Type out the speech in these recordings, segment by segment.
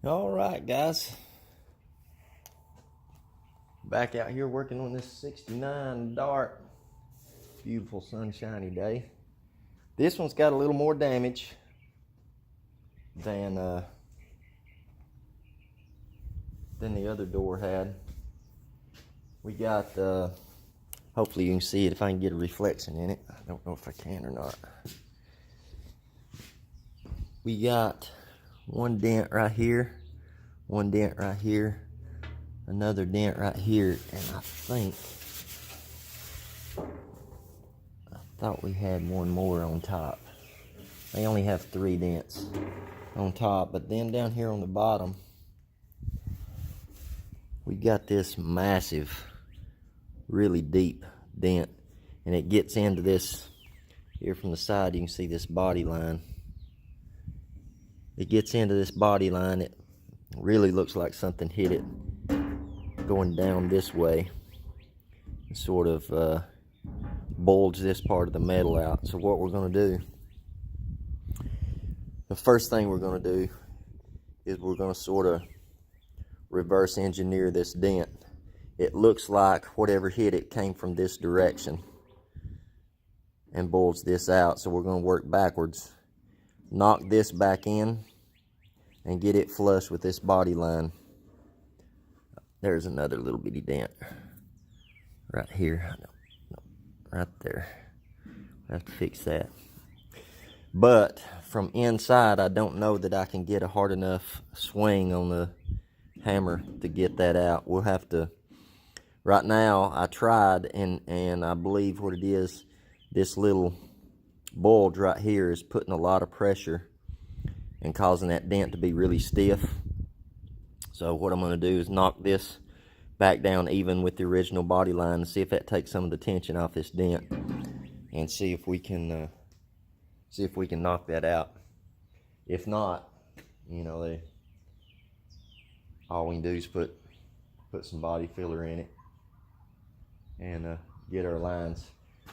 All right, guys. Back out here working on this 69 Dart. Beautiful sunshiny day. This one's got a little more damage than the other door had. We got, hopefully you can see it if I can get a reflection in it. I don't know if I can or not. We got one dent right here, one dent right here, another dent right here, and I thought we had one more on top. They only have 3 dents on top, but then down here on the bottom, we got this massive, really deep dent, and it gets into this, here from the side you can see this body line. It gets into this body line. It really looks like something hit it going down this way. It sort of bulge this part of the metal out. So what we're going to do, the first thing we're going to do is we're going to sort of reverse engineer this dent. It looks like whatever hit it came from this direction and bulged this out. So we're going to work backwards. Knock this back in and get it flush with this body line. There's another little bitty dent right here, right there. I have to fix that. But from inside, I don't know that I can get a hard enough swing on the hammer to get that out. We'll have to, right now I tried, and I believe what it is, this little bulge right here is putting a lot of pressure and causing that dent to be really stiff. So what I'm going to do is knock this back down even with the original body line and see if that takes some of the tension off this dent, and see if we can knock that out. If not, you know, all we can do is put some body filler in it and get our lines.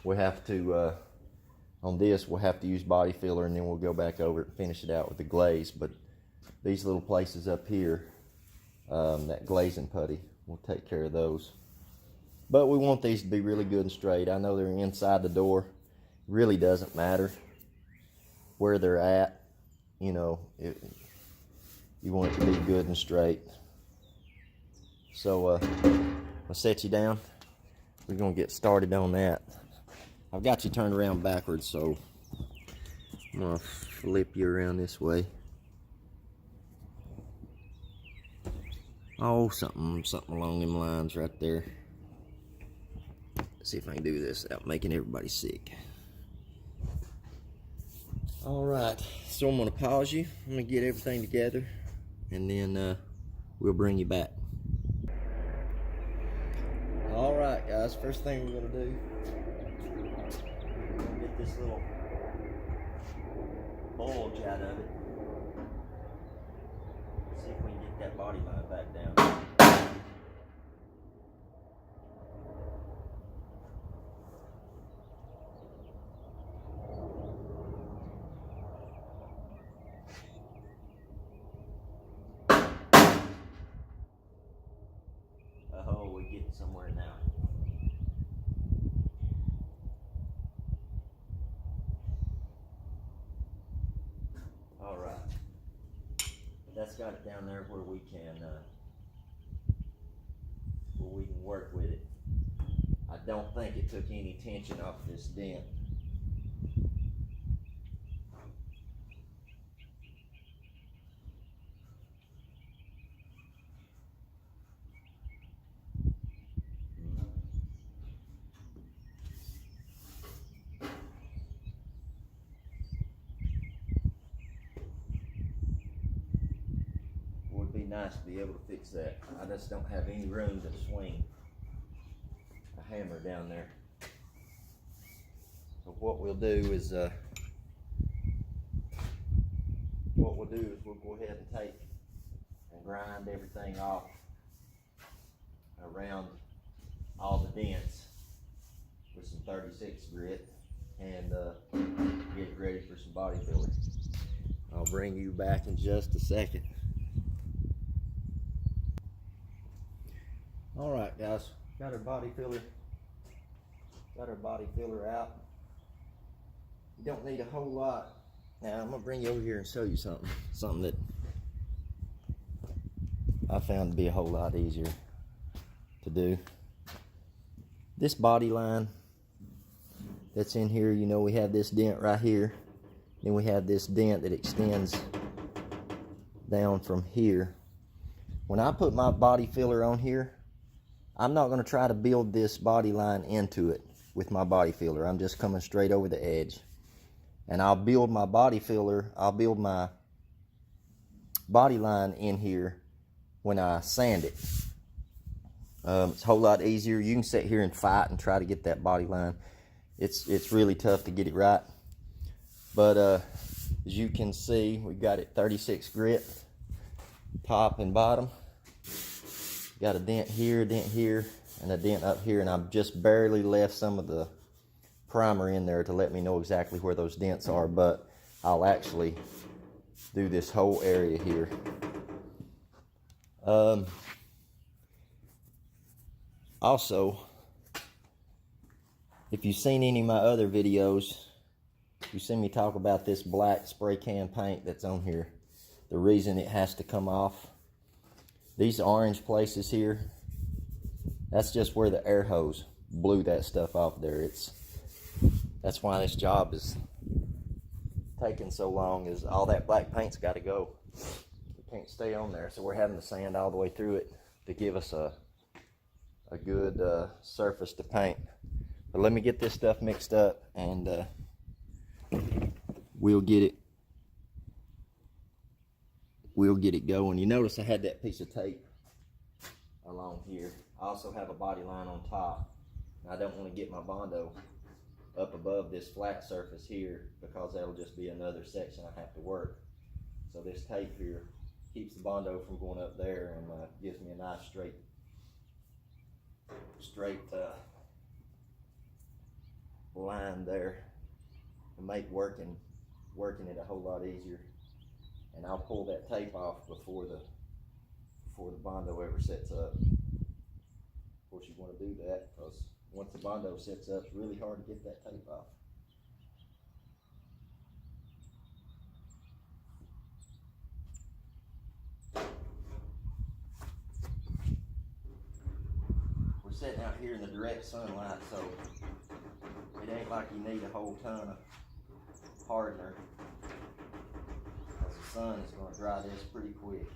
We have to on this, we'll have to use body filler, and then we'll go back over it and finish it out with the glaze. But these little places up here, that glazing putty, we'll take care of those. But we want these to be really good and straight. I know they're inside the door. It really doesn't matter where they're at. You know, you want it to be good and straight. So I'll set you down. We're going to get started on that. I've got you turned around backwards, so I'm going to flip you around this way. Oh, something along them lines right there. Let's see if I can do this without making everybody sick. Alright, so I'm going to pause you. I'm going to get everything together, and then we'll bring you back. Alright guys, first thing we're going to do, get this little bulge out of it. See if we can get that body line back down. Oh, we're getting somewhere now. Alright, that's got it down there where we can work with it. I don't think it took any tension off this dent. Would be nice to be able to fix that. I just don't have any room to swing a hammer down there. So what we'll do is we'll go ahead and take and grind everything off around all the dents with some 36 grit and get it ready for some body filler. I'll bring you back in just a second. All right, guys, got our body filler out. You don't need a whole lot. Now I'm gonna bring you over here and show you something that I found to be a whole lot easier to do. This body line that's in here, you know, we have this dent right here, then we have this dent that extends down from here. When I put my body filler on here, I'm not going to try to build this body line into it with my body filler. I'm just coming straight over the edge. And I'll build my body filler, I'll build my body line in here when I sand it. It's a whole lot easier. You can sit here and fight and try to get that body line. It's really tough to get it right. But as you can see, we've got it 36 grit, top and bottom. Got a dent here, and a dent up here, and I've just barely left some of the primer in there to let me know exactly where those dents are, but I'll actually do this whole area here. Also, if you've seen any of my other videos, you've seen me talk about this black spray can paint that's on here. The reason it has to come off. These orange places here, that's just where the air hose blew that stuff off there. That's why this job is taking so long, is all that black paint's got to go. It can't stay on there, so we're having to sand all the way through it to give us a good surface to paint. But let me get this stuff mixed up, and we'll get it going. You notice I had that piece of tape along here. I also have a body line on top. I don't want to get my Bondo up above this flat surface here, because that'll just be another section I have to work. So this tape here keeps the Bondo from going up there, and gives me a nice straight line there to make working it a whole lot easier. And I'll pull that tape off before the Bondo ever sets up. Of course, you want to do that, because once the Bondo sets up, it's really hard to get that tape off. We're sitting out here in the direct sunlight, so it ain't like you need a whole ton of hardener, because the sun is going to dry this pretty quick.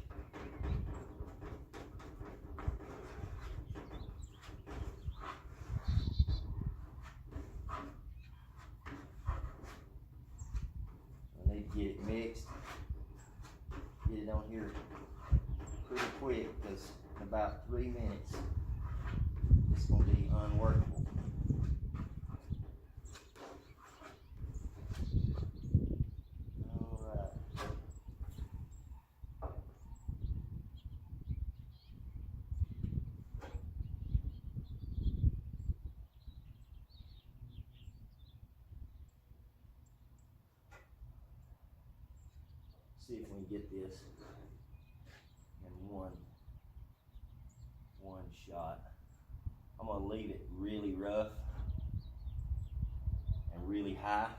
I need to get it mixed, get it on here pretty quick, because in about 3 minutes it's going to be unworkable. See if we can get this in one shot. I'm gonna leave it really rough and really high,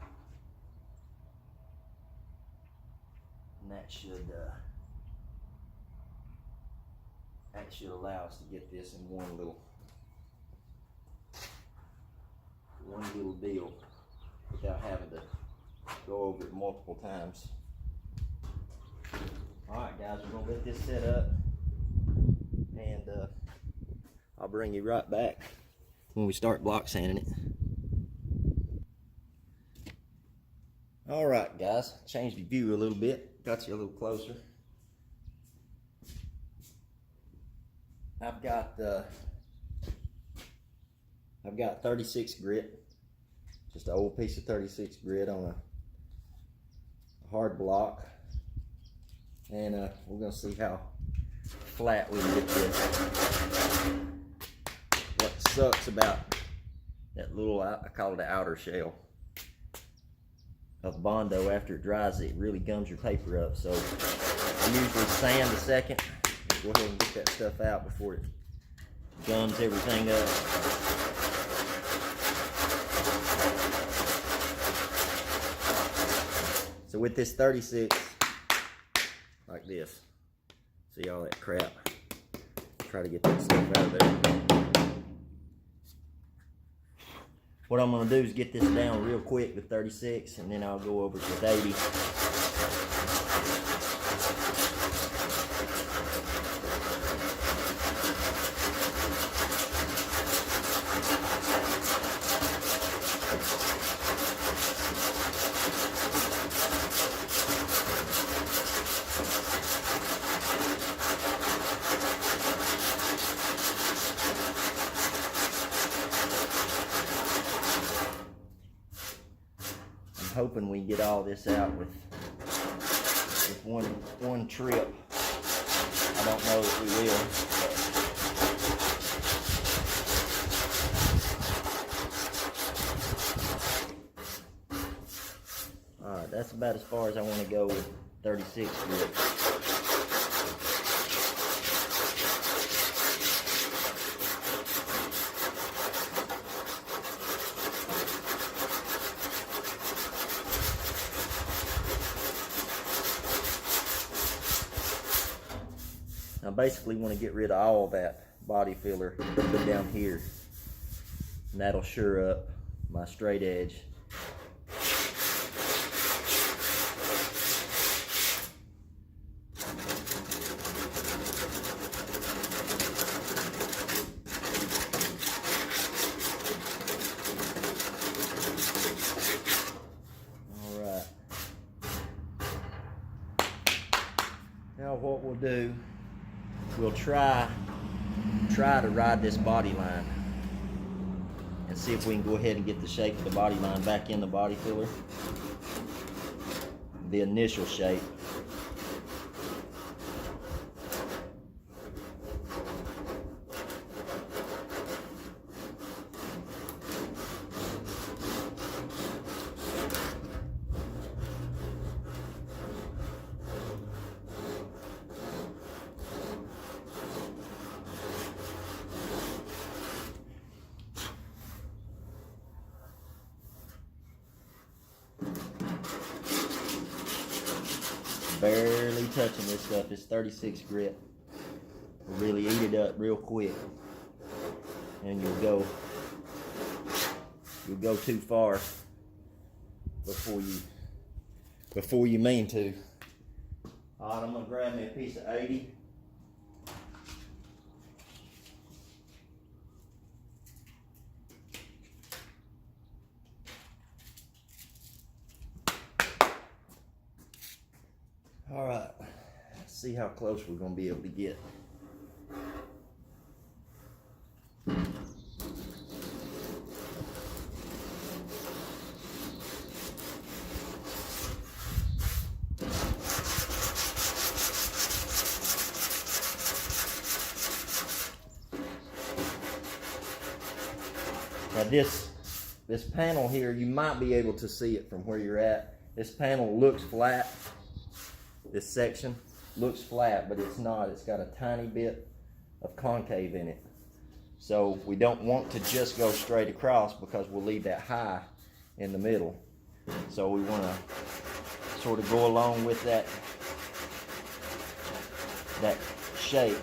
and that should allow us to get this in one little deal without having to go over it multiple times. Alright guys, we're going to let this set up, and I'll bring you right back when we start block sanding it. Alright guys, changed the view a little bit, got you a little closer. I've got 36 grit, just an old piece of 36 grit on a hard block. And we're going to see how flat we can get this. What sucks about that little, I call it the outer shell of Bondo, after it dries, it really gums your paper up. So I usually sand a second. Go ahead and get that stuff out before it Gums everything up. So with this 36, like this, see all that crap, try to get that stuff out of there. What I'm going to do is get this down real quick with 36, and then I'll go over with 80. Hoping we get all this out with one trip. I don't know if we will. Alright, that's about as far as I want to go with 36 grit. I basically want to get rid of all that body filler put down here, and that'll sure up my straight edge. All right. Now what we'll do, we'll try to ride this body line and see if we can go ahead and get the shape of the body line back in the body filler. The initial shape. Barely touching this stuff. It's 36 grit. Will really eat it up real quick, and you'll go too far before you mean to. All right, I'm gonna grab me a piece of 80. All right, let's see how close we're gonna be able to get. Now this panel here, you might be able to see it from where you're at. This panel looks flat. This section looks flat, but it's not. It's got a tiny bit of concave in it. So we don't want to just go straight across because we'll leave that high in the middle. So we want to sort of go along with that shape.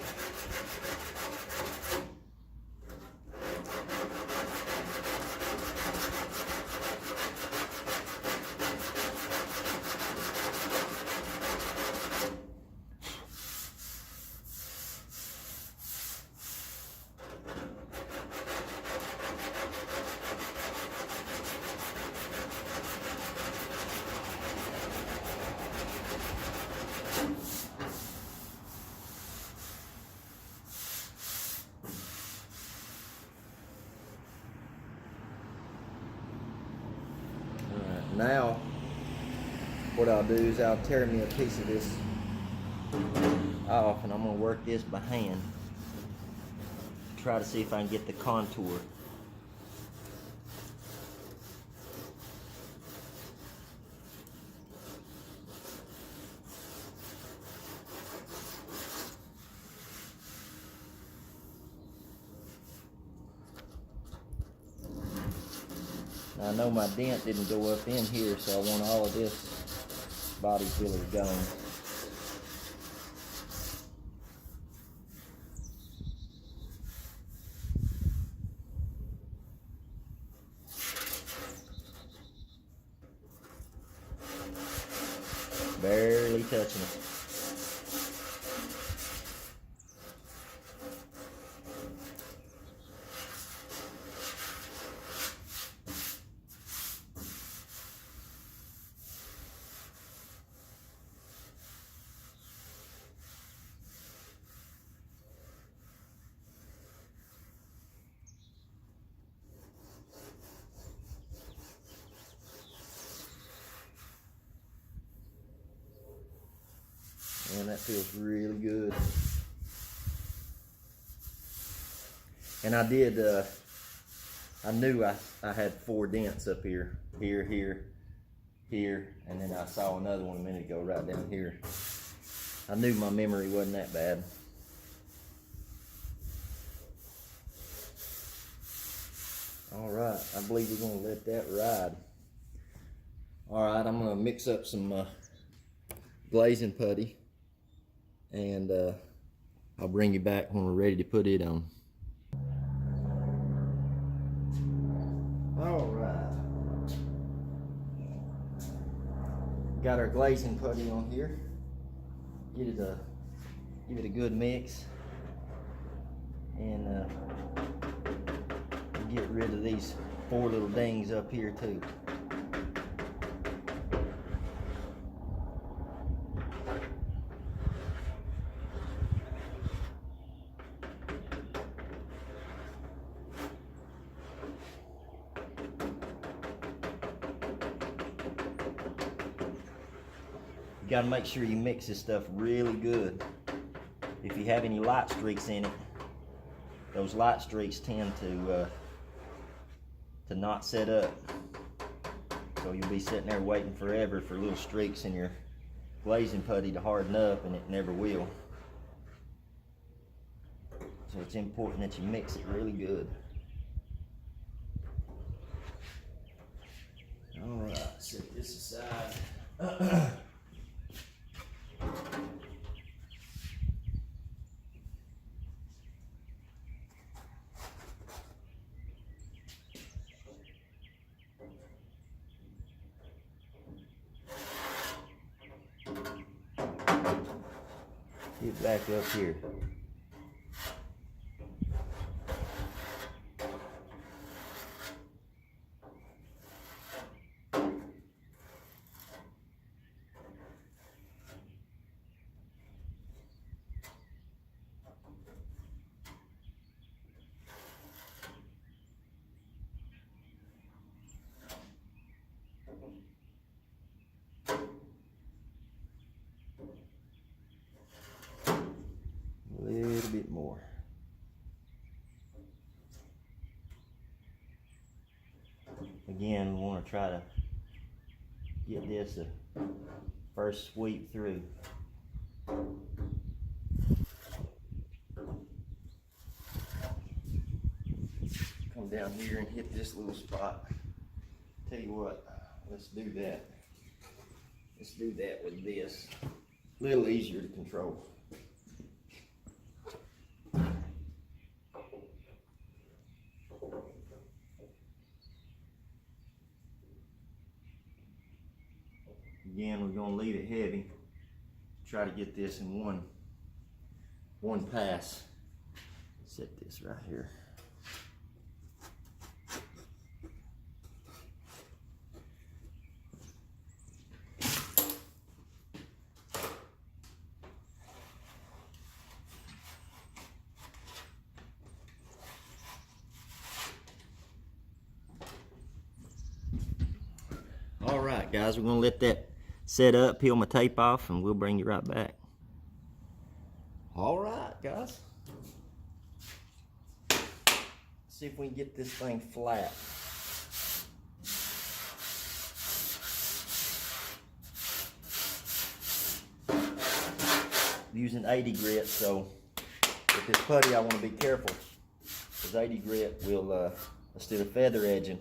Now, what I'll do is I'll tear me a piece of this off, and I'm going to work this by hand. Try to see if I can get the contour. I know my dent didn't go up in here, so I want all of this body filler gone. Barely touching it. And that feels really good. And I did, I knew I had 4 dents up here. Here, and then I saw another one a minute ago right down here. I knew my memory wasn't that bad. All right, I believe we're gonna let that ride. All right, I'm gonna mix up some glazing putty, and I'll bring you back when we're ready to put it on. All right. Got our glazing putty on here. Give it a good mix, and get rid of these 4 little dings up here too. You gotta make sure you mix this stuff really good. If you have any light streaks in it, those light streaks tend to not set up. So you'll be sitting there waiting forever for little streaks in your glazing putty to harden up, and it never will. So it's important that you mix it really good. All right, set this aside. Get back up here. A little bit more. Again, we want to try to get this a first sweep through. Come down here and hit this little spot. Tell you what, let's do that. Let's do that with this. A little easier to control. Again, we're going to leave it heavy. Try to get this in one pass. Set this right here. All right, guys, we're going to let that set up, peel my tape off, and we'll bring you right back. All right, guys. Let's see if we can get this thing flat. I'm using 80 grit, so with this putty I want to be careful, because 80 grit will, instead of feather edging,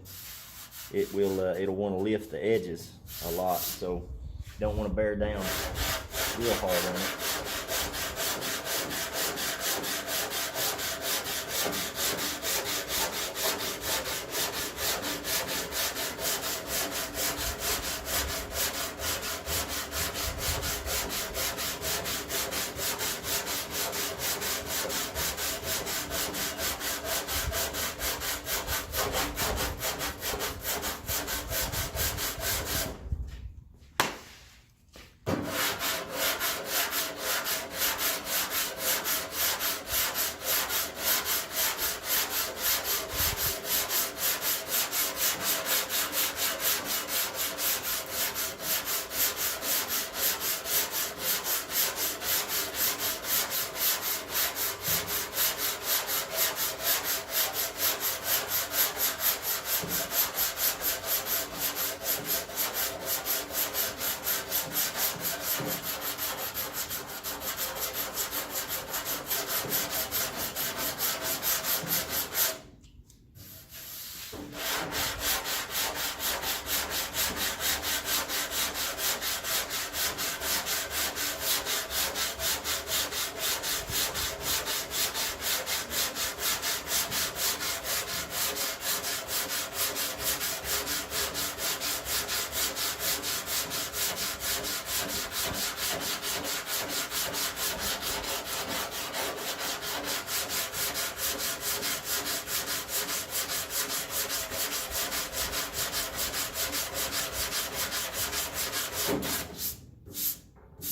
it'll want to lift the edges a lot, so don't want to bear down real hard on it.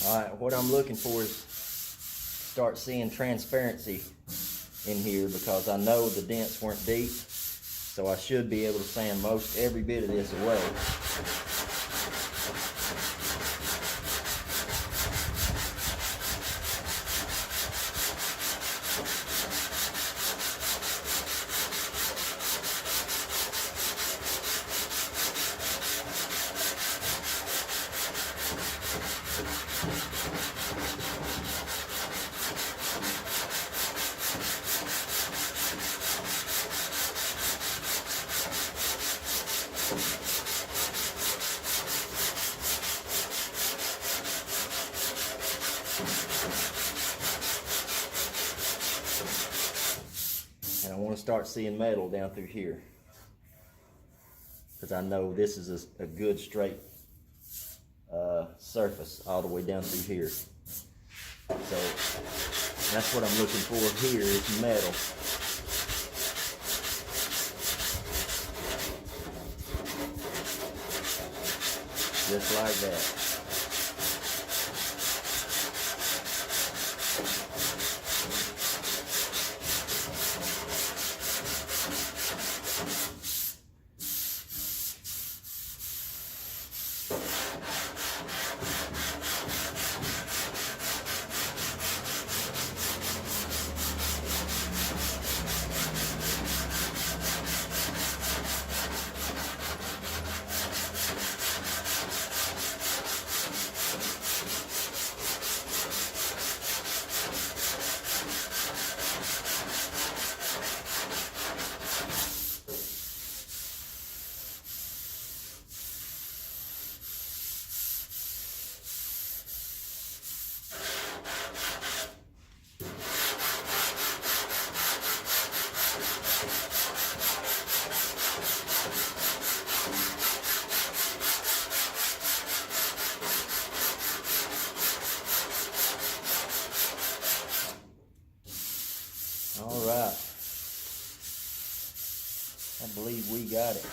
Alright, what I'm looking for is start seeing transparency in here, because I know the dents weren't deep, so I should be able to sand most every bit of this away. And I want to start seeing metal down through here, because I know this is a good straight surface all the way down through here. So that's what I'm looking for here, is metal. Just like that. All right, I believe we got it.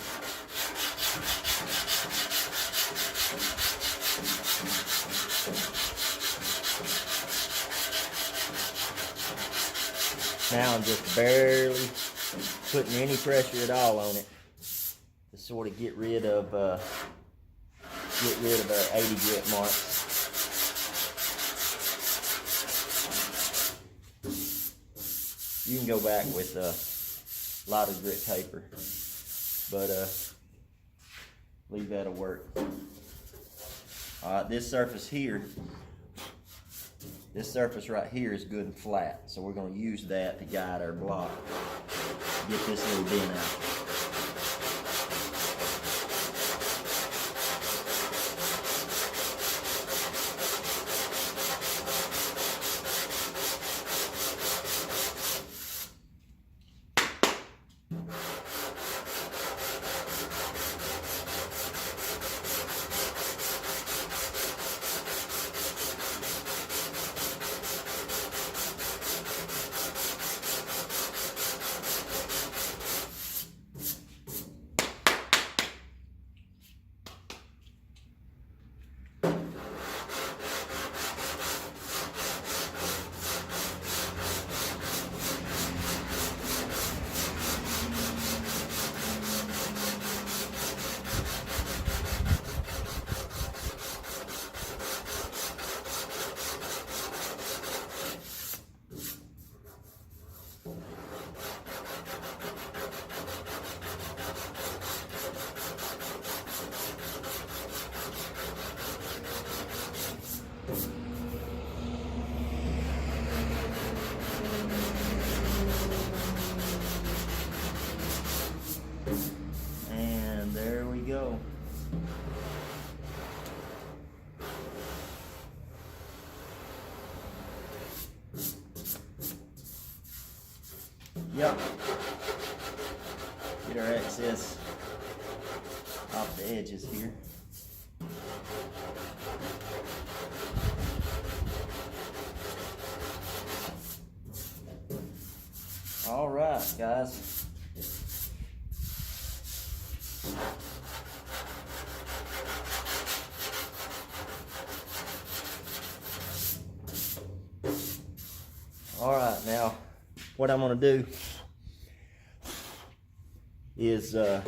Now I'm just barely putting any pressure at all on it to sort of get rid of our 80 grit marks. You can go back with lighter grit paper, but leave that'll work. All right, this surface here, this surface right here is good and flat, so we're going to use that to guide our block. Get this little dent out. And there we go. Yep. Get our excess off the edges here. All right, guys. All right, now what I'm going to do is all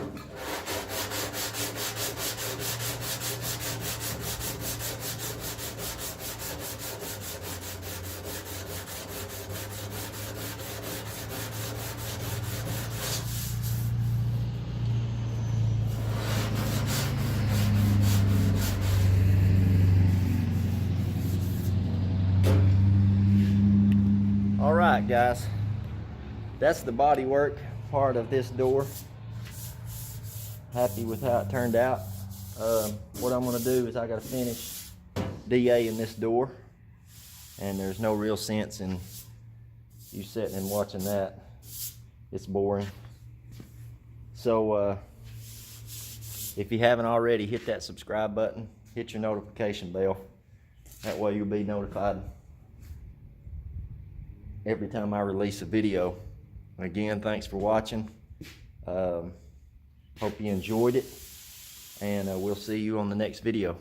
right, guys, that's the body work part of this door. Happy with how it turned out. What I'm going to do is I got to finish DA in this door, and there's no real sense in you sitting and watching that. It's boring. So if you haven't already, hit that subscribe button, hit your notification bell. That way you'll be notified every time I release a video. Again, thanks for watching. Hope you enjoyed it, and we'll see you on the next video.